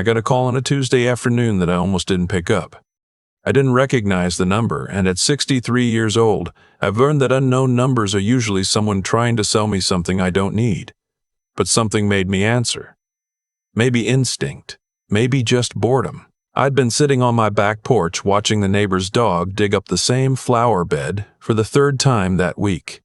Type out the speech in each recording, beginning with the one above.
I got a call on a Tuesday afternoon that I almost didn't pick up. I didn't recognize the number, and at 63 years old, I've learned that unknown numbers are usually someone trying to sell me something I don't need. But something made me answer. Maybe instinct, maybe just boredom. I'd been sitting on my back porch watching the neighbor's dog dig up the same flower bed for the third time that week.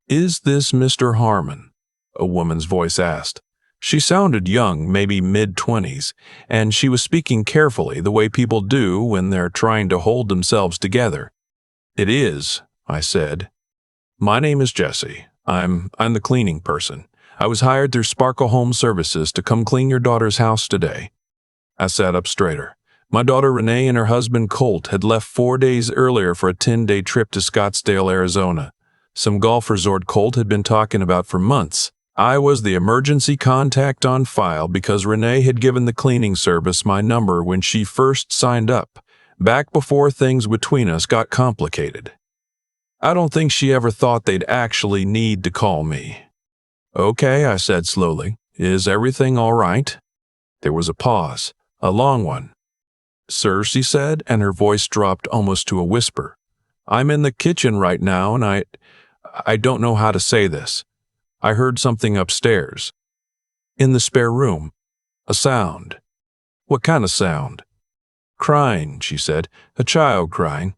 "Is this Mr. Harmon?" a woman's voice asked. She sounded young, maybe mid-20s, and she was speaking carefully the way people do when they're trying to hold themselves together. "It is," I said. "My name is Jesse. I'm the cleaning person. I was hired through Sparkle Home Services to come clean your daughter's house today." I sat up straighter. My daughter Renee and her husband Colt had left 4 days earlier for a 10-day trip to Scottsdale, Arizona, some golf resort Colt had been talking about for months. I was the emergency contact on file because Renee had given the cleaning service my number when she first signed up, back before things between us got complicated. I don't think she ever thought they'd actually need to call me. "Okay," I said slowly. "Is everything all right?" There was a pause, a long one. "Sir," she said, and her voice dropped almost to a whisper. "I'm in the kitchen right now, and I don't know how to say this. I heard something upstairs. In the spare room. A sound." "What kind of sound?" "Crying," she said. "A child crying."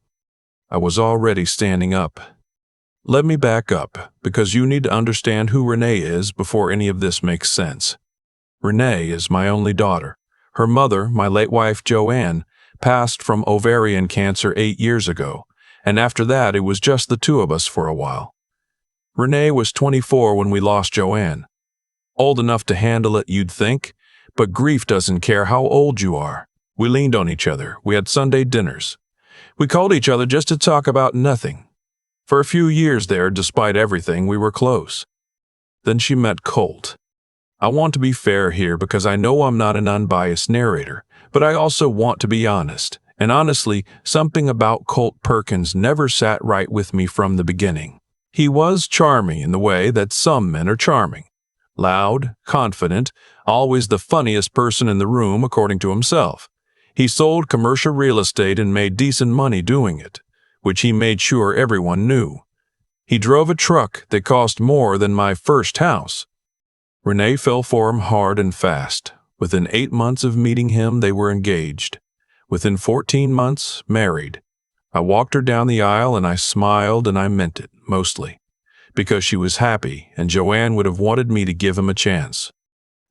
I was already standing up. "Let me back up, because you need to understand who Renee is before any of this makes sense. Renee is my only daughter. Her mother, my late wife Joanne, passed from ovarian cancer 8 years ago, and after that it was just the two of us for a while. Renee was 24 when we lost Joanne. Old enough to handle it, you'd think, but grief doesn't care how old you are. We leaned on each other. We had Sunday dinners. We called each other just to talk about nothing. For a few years there, despite everything, we were close. Then she met Colt. I want to be fair here because I know I'm not an unbiased narrator, but I also want to be honest. And honestly, something about Colt Perkins never sat right with me from the beginning. He was charming in the way that some men are charming. Loud, confident, always the funniest person in the room according to himself. He sold commercial real estate and made decent money doing it, which he made sure everyone knew. He drove a truck that cost more than my first house. Renee fell for him hard and fast. Within 8 months of meeting him, they were engaged. Within 14 months, married. I walked her down the aisle and I smiled, and I meant it, mostly, because she was happy and Joanne would have wanted me to give him a chance.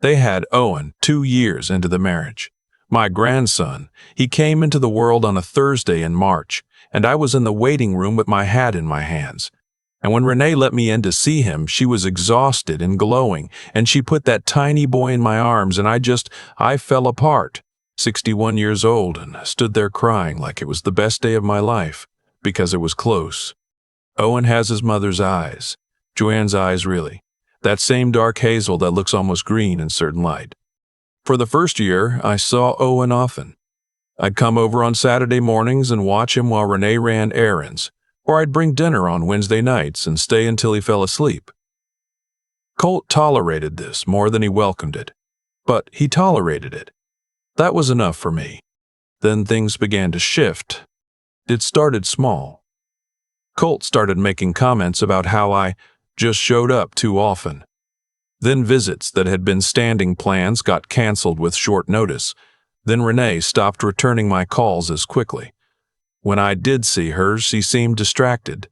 They had Owen 2 years into the marriage. My grandson, he came into the world on a Thursday in March, and I was in the waiting room with my hat in my hands. And when Renee let me in to see him, she was exhausted and glowing, and she put that tiny boy in my arms, and I fell apart. 61 years old, and stood there crying like it was the best day of my life, because it was close. Owen has his mother's eyes. Joanne's eyes, really. That same dark hazel that looks almost green in certain light. For the first year, I saw Owen often. I'd come over on Saturday mornings and watch him while Renee ran errands, or I'd bring dinner on Wednesday nights and stay until he fell asleep. Colt tolerated this more than he welcomed it, but he tolerated it. That was enough for me. Then things began to shift. It started small. Colt started making comments about how I just showed up too often. Then visits that had been standing plans got canceled with short notice. Then Renee stopped returning my calls as quickly. When I did see her, she seemed distracted,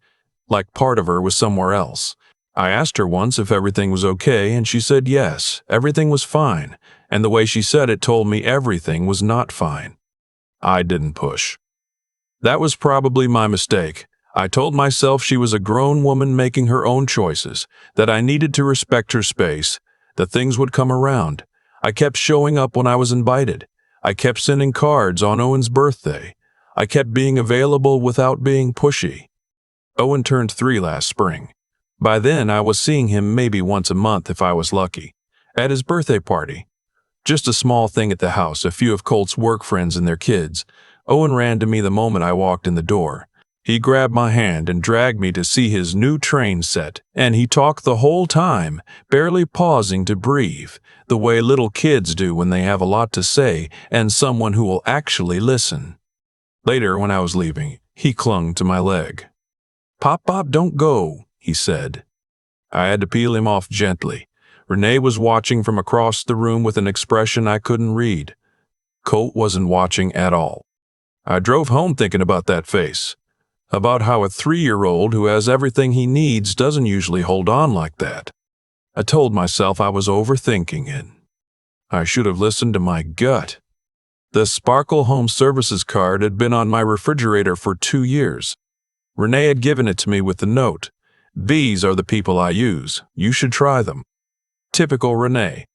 like part of her was somewhere else. I asked her once if everything was okay, and she said yes, everything was fine, and the way she said it told me everything was not fine. I didn't push. That was probably my mistake. I told myself she was a grown woman making her own choices, that I needed to respect her space, that things would come around. I kept showing up when I was invited. I kept sending cards on Owen's birthday. I kept being available without being pushy. Owen turned 3 last spring. By then, I was seeing him maybe once a month if I was lucky. At his birthday party. Just a small thing at the house, a few of Colt's work friends and their kids. Owen ran to me the moment I walked in the door. He grabbed my hand and dragged me to see his new train set, and he talked the whole time, barely pausing to breathe, the way little kids do when they have a lot to say and someone who will actually listen. Later, when I was leaving, he clung to my leg. "Pop, Pop, don't go," he said. I had to peel him off gently. Renee was watching from across the room with an expression I couldn't read. Colt wasn't watching at all. I drove home thinking about that face, about how a 3-year-old who has everything he needs doesn't usually hold on like that. I told myself I was overthinking it. I should have listened to my gut. The Sparkle Home Services card had been on my refrigerator for 2 years. Renee had given it to me with the note, "These are the people I use. You should try them." Typical Renee,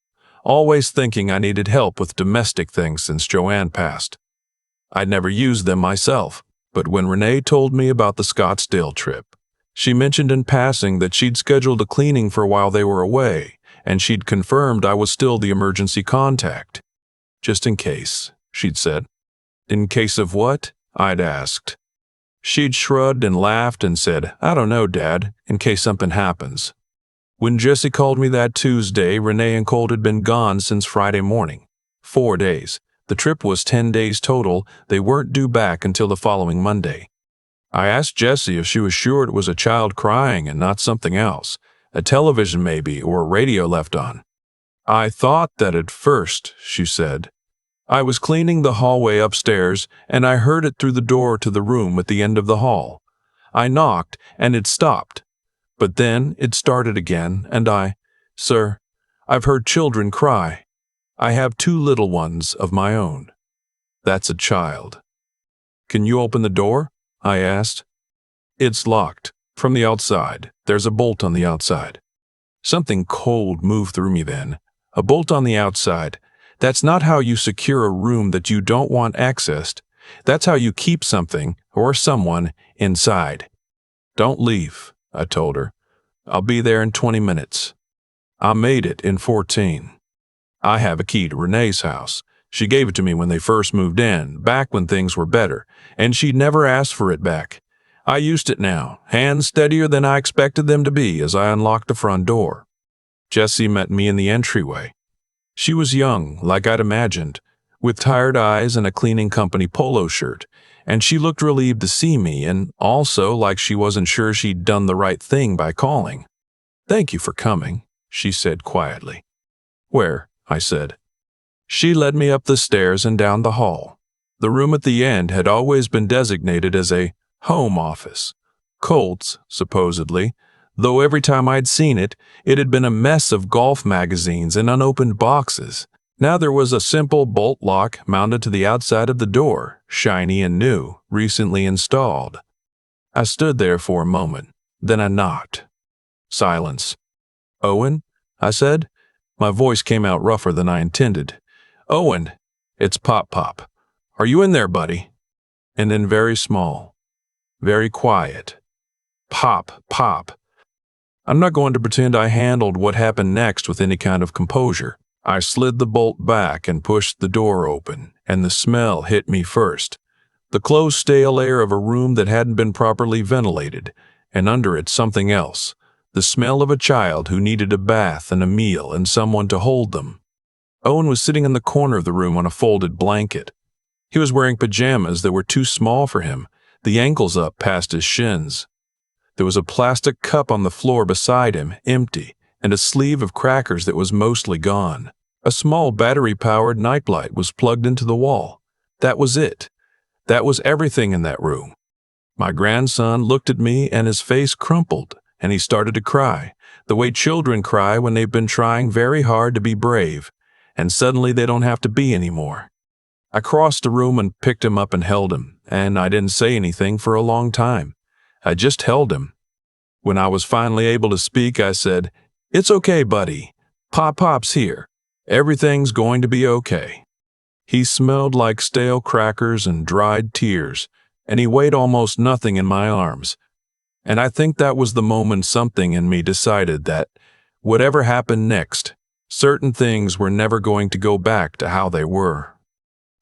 always thinking I needed help with domestic things since Joanne passed. I'd never used them myself, but when Renee told me about the Scottsdale trip, she mentioned in passing that she'd scheduled a cleaning for while they were away, and she'd confirmed I was still the emergency contact. "Just in case," she'd said. "In case of what?" I'd asked. She'd shrugged and laughed and said, "I don't know, Dad, in case something happens." When Jesse called me that Tuesday, Renee and Colt had been gone since Friday morning. 4 days. The trip was 10 days total. They weren't due back until the following Monday. I asked Jessie if she was sure it was a child crying and not something else, a television maybe, or a radio left on. "I thought that at first," she said. "I was cleaning the hallway upstairs, and I heard it through the door to the room at the end of the hall. I knocked, and it stopped. But then it started again, and Sir, I've heard children cry. I have 2 little ones of my own." "That's a child." "Can you open the door?" I asked. "It's locked. From the outside. There's a bolt on the outside." Something cold moved through me then. A bolt on the outside. That's not how you secure a room that you don't want accessed. That's how you keep something, or someone, inside. "Don't leave," I told her. "I'll be there in 20 minutes. I made it in 14. I have a key to Renee's house. She gave it to me when they first moved in, back when things were better, and she'd never asked for it back. I used it now, hands steadier than I expected them to be as I unlocked the front door. Jessie met me in the entryway. She was young, like I'd imagined, with tired eyes and a cleaning company polo shirt, and she looked relieved to see me and also like she wasn't sure she'd done the right thing by calling. "Thank you for coming," she said quietly. "Where?" I said. She led me up the stairs and down the hall. The room at the end had always been designated as a home office. Colt's, supposedly, though every time I'd seen it, it had been a mess of golf magazines and unopened boxes. Now there was a simple bolt lock mounted to the outside of the door, shiny and new, recently installed. I stood there for a moment, then I knocked. Silence. "Owen?" I said. My voice came out rougher than I intended. "Owen, it's Pop Pop. Are you in there, buddy?" And then very small, very quiet. "Pop, Pop." I'm not going to pretend I handled what happened next with any kind of composure. I slid the bolt back and pushed the door open, and the smell hit me first. The close, stale air of a room that hadn't been properly ventilated, and under it something else. The smell of a child who needed a bath and a meal and someone to hold them. Owen was sitting in the corner of the room on a folded blanket. He was wearing pajamas that were too small for him, the ankles up past his shins. There was a plastic cup on the floor beside him, empty, and a sleeve of crackers that was mostly gone. A small battery-powered nightlight was plugged into the wall. That was it. That was everything in that room. My grandson looked at me and his face crumpled, and he started to cry, the way children cry when they've been trying very hard to be brave, and suddenly they don't have to be anymore. I crossed the room and picked him up and held him, and I didn't say anything for a long time. I just held him. When I was finally able to speak, I said, "It's okay, buddy. Pop's here. Everything's going to be okay." He smelled like stale crackers and dried tears, and he weighed almost nothing in my arms. And I think that was the moment something in me decided that, whatever happened next, certain things were never going to go back to how they were.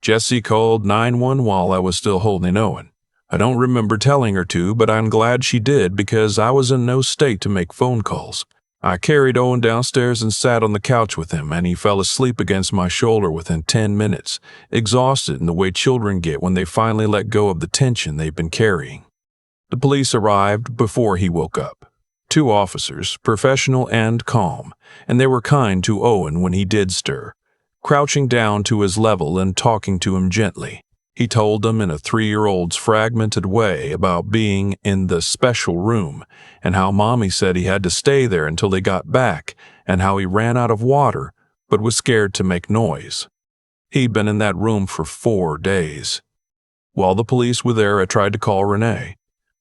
Jessie called 911 while I was still holding Owen. I don't remember telling her to, but I'm glad she did because I was in no state to make phone calls. I carried Owen downstairs and sat on the couch with him, and he fell asleep against my shoulder within 10 minutes, exhausted in the way children get when they finally let go of the tension they've been carrying. The police arrived before he woke up. 2 officers, professional and calm, and they were kind to Owen when he did stir, crouching down to his level and talking to him gently. He told them in a 3-year-old's fragmented way about being in the special room and how Mommy said he had to stay there until they got back and how he ran out of water but was scared to make noise. He'd been in that room for 4 days. While the police were there, I tried to call Renee.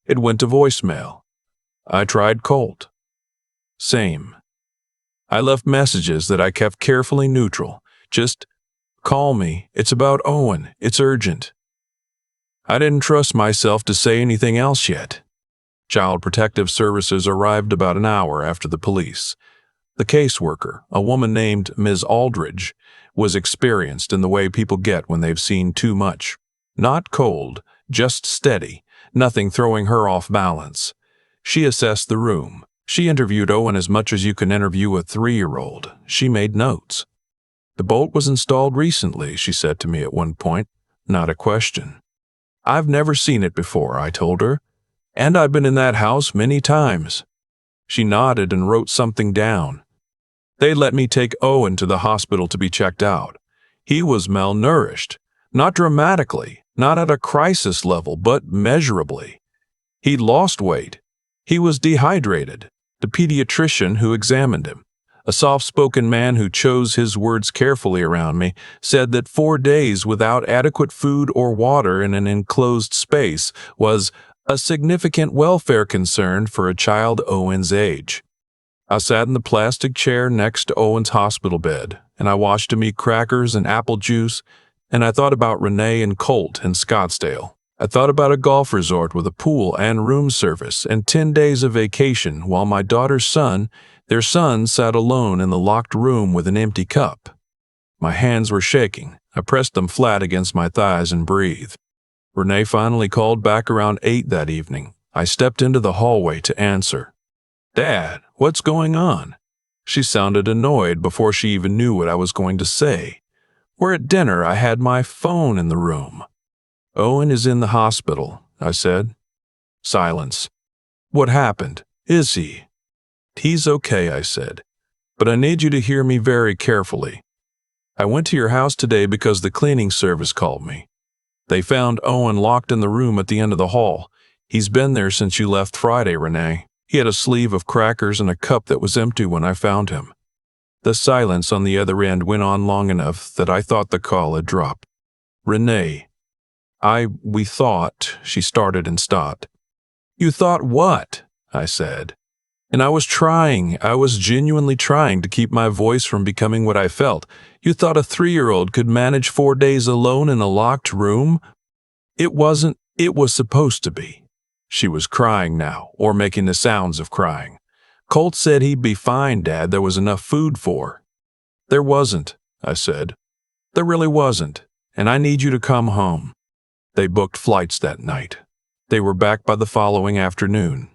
It went to voicemail. I tried Colt. Same. I left messages that I kept carefully neutral. Just, call me. It's about Owen. It's urgent. I didn't trust myself to say anything else yet. Child Protective Services arrived about an hour after the police. The caseworker, a woman named Ms. Aldridge, was experienced in the way people get when they've seen too much. Not cold, just steady, nothing throwing her off balance. She assessed the room. She interviewed Owen as much as you can interview a 3-year-old. She made notes. The bolt was installed recently, she said to me at one point. Not a question. I've never seen it before, I told her. And I've been in that house many times. She nodded and wrote something down. They let me take Owen to the hospital to be checked out. He was malnourished. Not dramatically, not at a crisis level, but measurably. He'd lost weight. He was dehydrated. The pediatrician who examined him, a soft-spoken man who chose his words carefully around me, said that 4 days without adequate food or water in an enclosed space was a significant welfare concern for a child Owen's age. I sat in the plastic chair next to Owen's hospital bed, and I watched him eat crackers and apple juice, and I thought about Renee and Colt in Scottsdale. I thought about a golf resort with a pool and room service and 10 days of vacation while my daughter's son, their son, sat alone in the locked room with an empty cup. My hands were shaking. I pressed them flat against my thighs and breathed. Renee finally called back around 8 that evening. I stepped into the hallway to answer. Dad, what's going on? She sounded annoyed before she even knew what I was going to say. We're at dinner. I had my phone in the room. Owen is in the hospital, I said. Silence. What happened? Is he? He's okay, I said, but I need you to hear me very carefully. I went to your house today because the cleaning service called me. They found Owen locked in the room at the end of the hall. He's been there since you left Friday, Renee. He had a sleeve of crackers and a cup that was empty when I found him. The silence on the other end went on long enough that I thought the call had dropped. Renee. We thought, she started and stopped. You thought what? I said. And I was genuinely trying to keep my voice from becoming what I felt. You thought a 3-year-old could manage 4 days alone in a locked room? It wasn't, it was supposed to be. She was crying now, or making the sounds of crying. Colt said he'd be fine, Dad. There was enough food for. There wasn't, I said. There really wasn't, and I need you to come home. They booked flights that night. They were back by the following afternoon.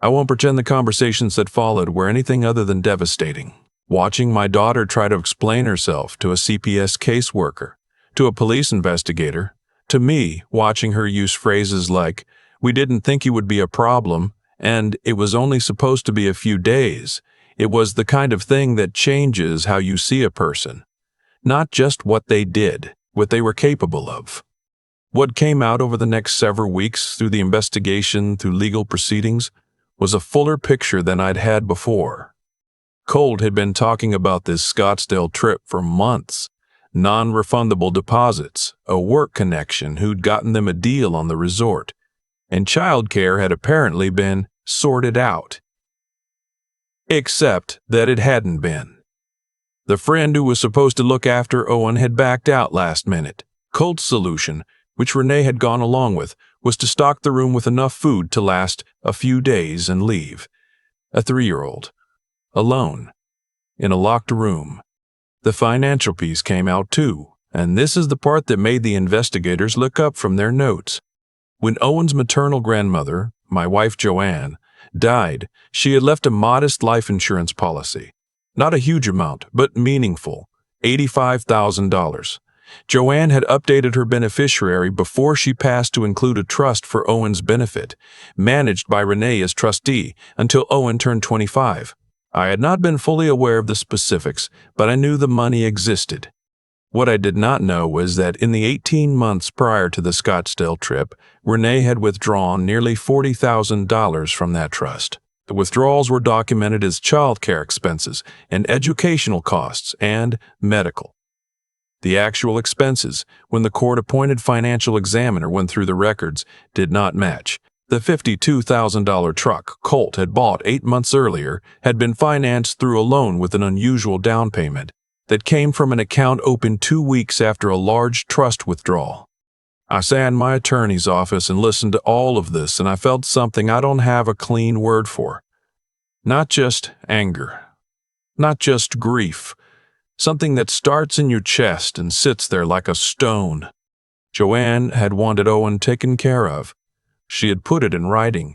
I won't pretend the conversations that followed were anything other than devastating. Watching my daughter try to explain herself to a CPS caseworker, to a police investigator, to me, watching her use phrases like, we didn't think he would be a problem, and it was only supposed to be a few days. It was the kind of thing that changes how you see a person. Not just what they did, what they were capable of. What came out over the next several weeks through the investigation, through legal proceedings, was a fuller picture than I'd had before. Colt had been talking about this Scottsdale trip for months. Non-refundable deposits, a work connection who'd gotten them a deal on the resort, and childcare had apparently been sorted out. Except that it hadn't been. The friend who was supposed to look after Owen had backed out last minute. Colt's solution, which Renee had gone along with, was to stock the room with enough food to last a few days and leave. A 3-year-old. Alone. In a locked room. The financial piece came out too, and this is the part that made the investigators look up from their notes. When Owen's maternal grandmother, my wife Joanne, died, she had left a modest life insurance policy. Not a huge amount, but meaningful, $85,000. Joanne had updated her beneficiary before she passed to include a trust for Owen's benefit, managed by Renee as trustee, until Owen turned 25. I had not been fully aware of the specifics, but I knew the money existed. What I did not know was that in the 18 months prior to the Scottsdale trip, Renee had withdrawn nearly $40,000 from that trust. The withdrawals were documented as childcare expenses and educational costs and medical. The actual expenses, when the court-appointed financial examiner went through the records, did not match. The $52,000 truck Colt had bought 8 months earlier had been financed through a loan with an unusual down payment that came from an account opened 2 weeks after a large trust withdrawal. I sat in my attorney's office and listened to all of this, and I felt something I don't have a clean word for. Not just anger, not just grief, something that starts in your chest and sits there like a stone. Joanne had wanted Owen taken care of. She had put it in writing.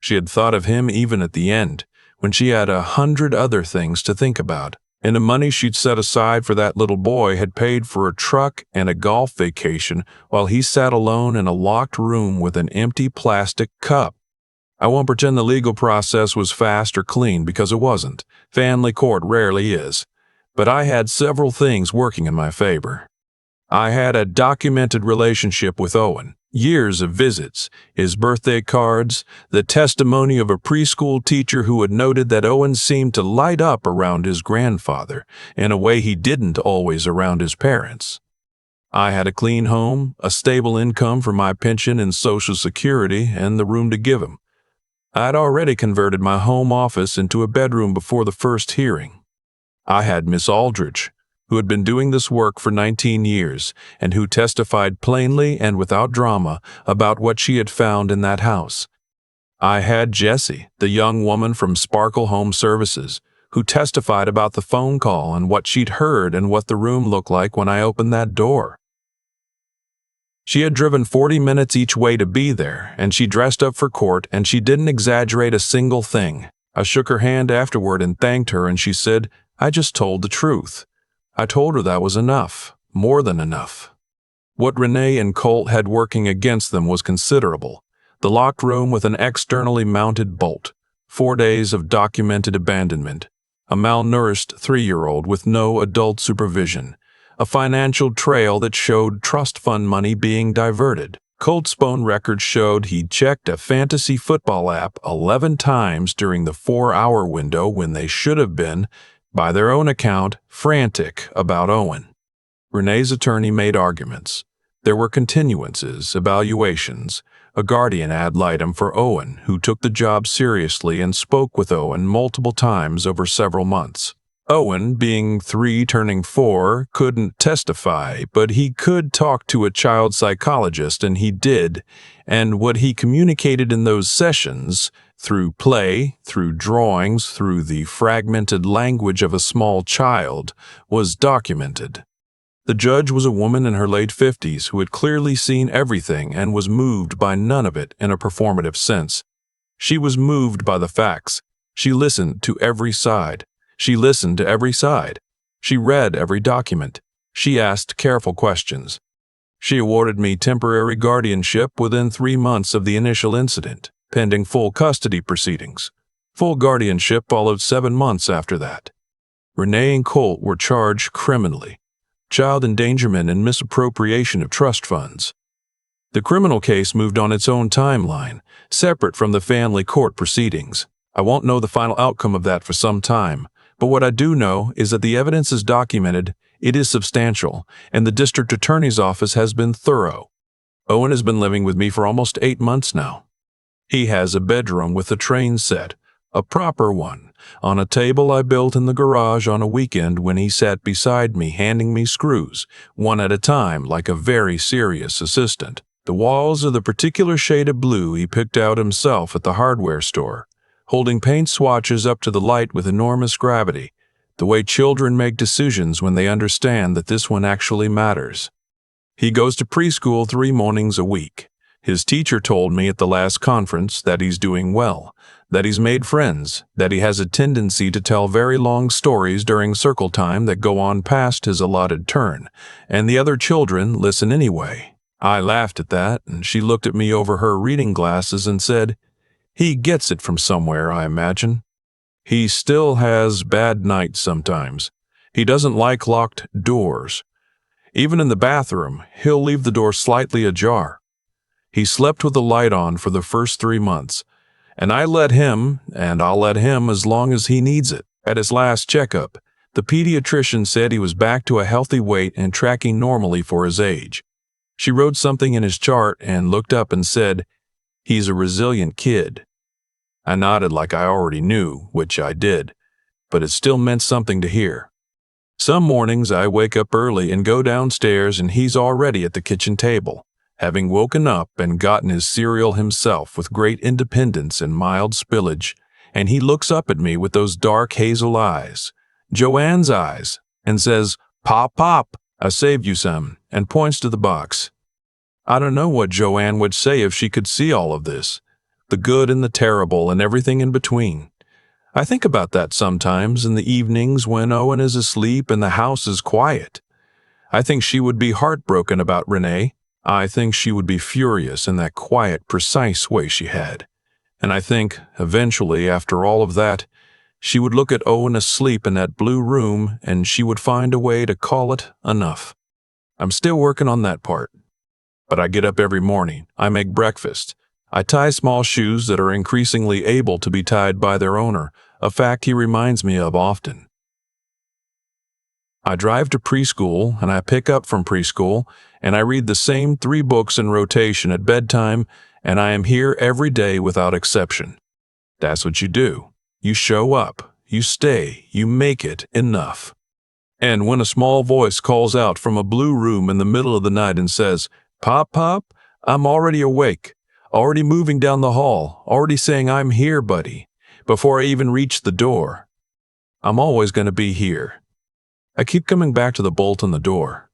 She had thought of him even at the end, when she had 100 other things to think about. And the money she'd set aside for that little boy had paid for a truck and a golf vacation while he sat alone in a locked room with an empty plastic cup. I won't pretend the legal process was fast or clean, because it wasn't. Family court rarely is. But I had several things working in my favor. I had a documented relationship with Owen, years of visits, his birthday cards, the testimony of a preschool teacher who had noted that Owen seemed to light up around his grandfather in a way he didn't always around his parents. I had a clean home, a stable income for my pension and Social Security, and the room to give him. I'd already converted my home office into a bedroom before the first hearing. I had Miss Aldridge, who had been doing this work for 19 years and who testified plainly and without drama about what she had found in that house. I had Jessie, the young woman from Sparkle Home Services, who testified about the phone call and what she'd heard and what the room looked like when I opened that door. She had driven 40 minutes each way to be there, and she dressed up for court, and she didn't exaggerate a single thing. I shook her hand afterward and thanked her, and she said, "I just told the truth." I told her that was enough, more than enough. What Renee and Colt had working against them was considerable. The locked room with an externally mounted bolt, 4 days of documented abandonment, a malnourished 3-year-old with no adult supervision, a financial trail that showed trust fund money being diverted. Colt's phone records showed he'd checked a fantasy football app 11 times during the 4-hour window when they should have been, by their own account, frantic about Owen. Renee's attorney made arguments. There were continuances, evaluations, a guardian ad litem for Owen, who took the job seriously and spoke with Owen multiple times over several months. Owen, being 3 turning 4, couldn't testify, but he could talk to a child psychologist, and he did, and what he communicated in those sessions, through play, through drawings, through the fragmented language of a small child, was documented. The judge was a woman in her late 50s who had clearly seen everything and was moved by none of it in a performative sense. She was moved by the facts. She listened to every side. She listened to every side. She read every document. She asked careful questions. She awarded me temporary guardianship within 3 months of the initial incident, pending full custody proceedings. Full guardianship followed 7 months after that. Renee and Colt were charged criminally, child endangerment and misappropriation of trust funds. The criminal case moved on its own timeline, separate from the family court proceedings. I won't know the final outcome of that for some time, but what I do know is that the evidence is documented, it is substantial, and the district attorney's office has been thorough. Owen has been living with me for almost 8 months now. He has a bedroom with a train set, a proper one, on a table I built in the garage on a weekend when he sat beside me handing me screws, one at a time like a very serious assistant. The walls are the particular shade of blue he picked out himself at the hardware store, holding paint swatches up to the light with enormous gravity, the way children make decisions when they understand that this one actually matters. He goes to preschool 3 mornings a week. His teacher told me at the last conference that he's doing well, that he's made friends, that he has a tendency to tell very long stories during circle time that go on past his allotted turn, and the other children listen anyway. I laughed at that, and she looked at me over her reading glasses and said, "He gets it from somewhere, I imagine." He still has bad nights sometimes. He doesn't like locked doors. Even in the bathroom, he'll leave the door slightly ajar. He slept with the light on for the first 3 months, and I let him, and I'll let him as long as he needs it. At his last checkup, the pediatrician said he was back to a healthy weight and tracking normally for his age. She wrote something in his chart and looked up and said, "He's a resilient kid." I nodded like I already knew, which I did, but it still meant something to hear. Some mornings I wake up early and go downstairs and he's already at the kitchen table, having woken up and gotten his cereal himself with great independence and mild spillage, and he looks up at me with those dark hazel eyes, Joanne's eyes, and says, "Pop, pop, I saved you some," and points to the box. I don't know what Joanne would say if she could see all of this, the good and the terrible and everything in between. I think about that sometimes in the evenings when Owen is asleep and the house is quiet. I think she would be heartbroken about Renee. I think she would be furious in that quiet, precise way she had. And I think, eventually, after all of that, she would look at Owen asleep in that blue room and she would find a way to call it enough. I'm still working on that part. But I get up every morning, I make breakfast, I tie small shoes that are increasingly able to be tied by their owner, a fact he reminds me of often. I drive to preschool and I pick up from preschool and I read the same 3 books in rotation at bedtime, and I am here every day without exception. That's what you do. You show up, you stay, you make it enough. And when a small voice calls out from a blue room in the middle of the night and says, "Pop, pop," I'm already awake, already moving down the hall, already saying, "I'm here, buddy," before I even reach the door. I'm always going to be here. I keep coming back to the bolt on the door.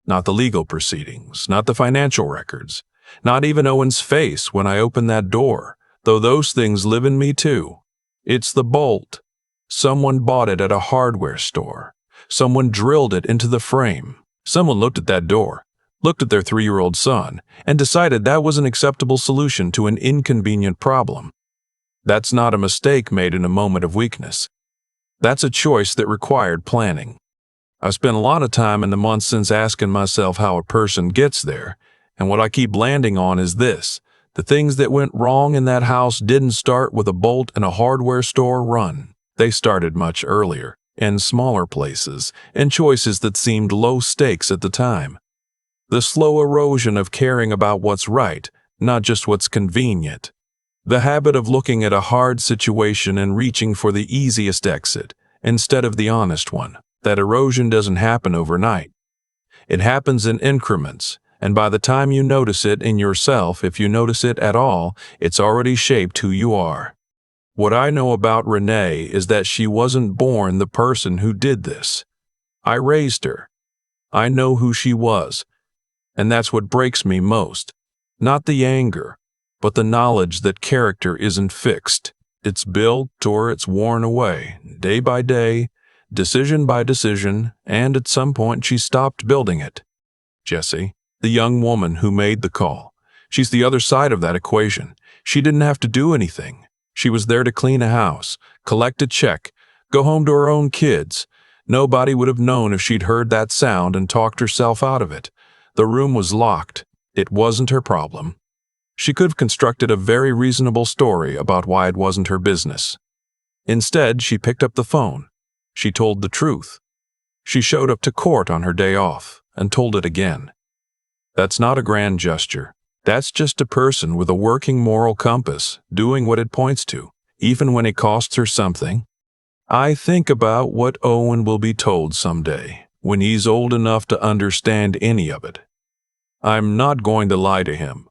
Not the legal proceedings, not the financial records, not even Owen's face when I open that door, though those things live in me too. It's the bolt. Someone bought it at a hardware store. Someone drilled it into the frame. Someone looked at that door, looked at their 3-year-old son, and decided that was an acceptable solution to an inconvenient problem. That's not a mistake made in a moment of weakness. That's a choice that required planning. I've spent a lot of time in the months since asking myself how a person gets there, and what I keep landing on is this: the things that went wrong in that house didn't start with a bolt and a hardware store run. They started much earlier, in smaller places, and choices that seemed low stakes at the time. The slow erosion of caring about what's right, not just what's convenient. The habit of looking at a hard situation and reaching for the easiest exit, instead of the honest one. That erosion doesn't happen overnight. It happens in increments, and by the time you notice it in yourself, if you notice it at all, it's already shaped who you are. What I know about Renee is that she wasn't born the person who did this. I raised her. I know who she was, and that's what breaks me most. Not the anger, but the knowledge that character isn't fixed. It's built or it's worn away, day by day, decision by decision, and at some point she stopped building it. Jessie, the young woman who made the call, she's the other side of that equation. She didn't have to do anything. She was there to clean a house, collect a check, go home to her own kids. Nobody would have known if she'd heard that sound and talked herself out of it. The room was locked. It wasn't her problem. She could have constructed a very reasonable story about why it wasn't her business. Instead, she picked up the phone. She told the truth. She showed up to court on her day off and told it again. That's not a grand gesture. That's just a person with a working moral compass, doing what it points to, even when it costs her something. I think about what Owen will be told someday, when he's old enough to understand any of it. I'm not going to lie to him.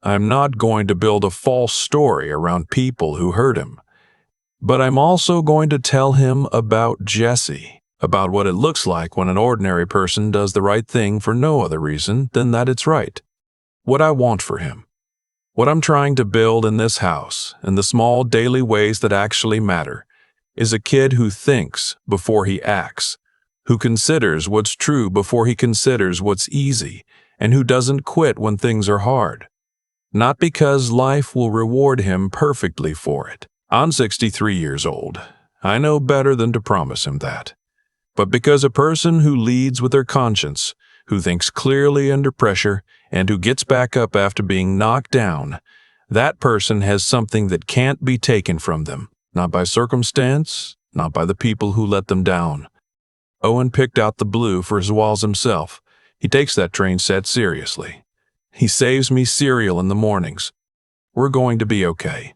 I'm not going to build a false story around people who hurt him. But I'm also going to tell him about Jessie, about what it looks like when an ordinary person does the right thing for no other reason than that it's right. what I want for him. What I'm trying to build in this house, in the small daily ways that actually matter, is a kid who thinks before he acts, who considers what's true before he considers what's easy, and who doesn't quit when things are hard. Not because life will reward him perfectly for it. I'm 63 years old. I know better than to promise him that. But because a person who leads with their conscience, who thinks clearly under pressure, and who gets back up after being knocked down, that person has something that can't be taken from them, not by circumstance, not by the people who let them down. Owen picked out the blue for his walls himself. He takes that train set seriously. He saves me cereal in the mornings. We're going to be okay.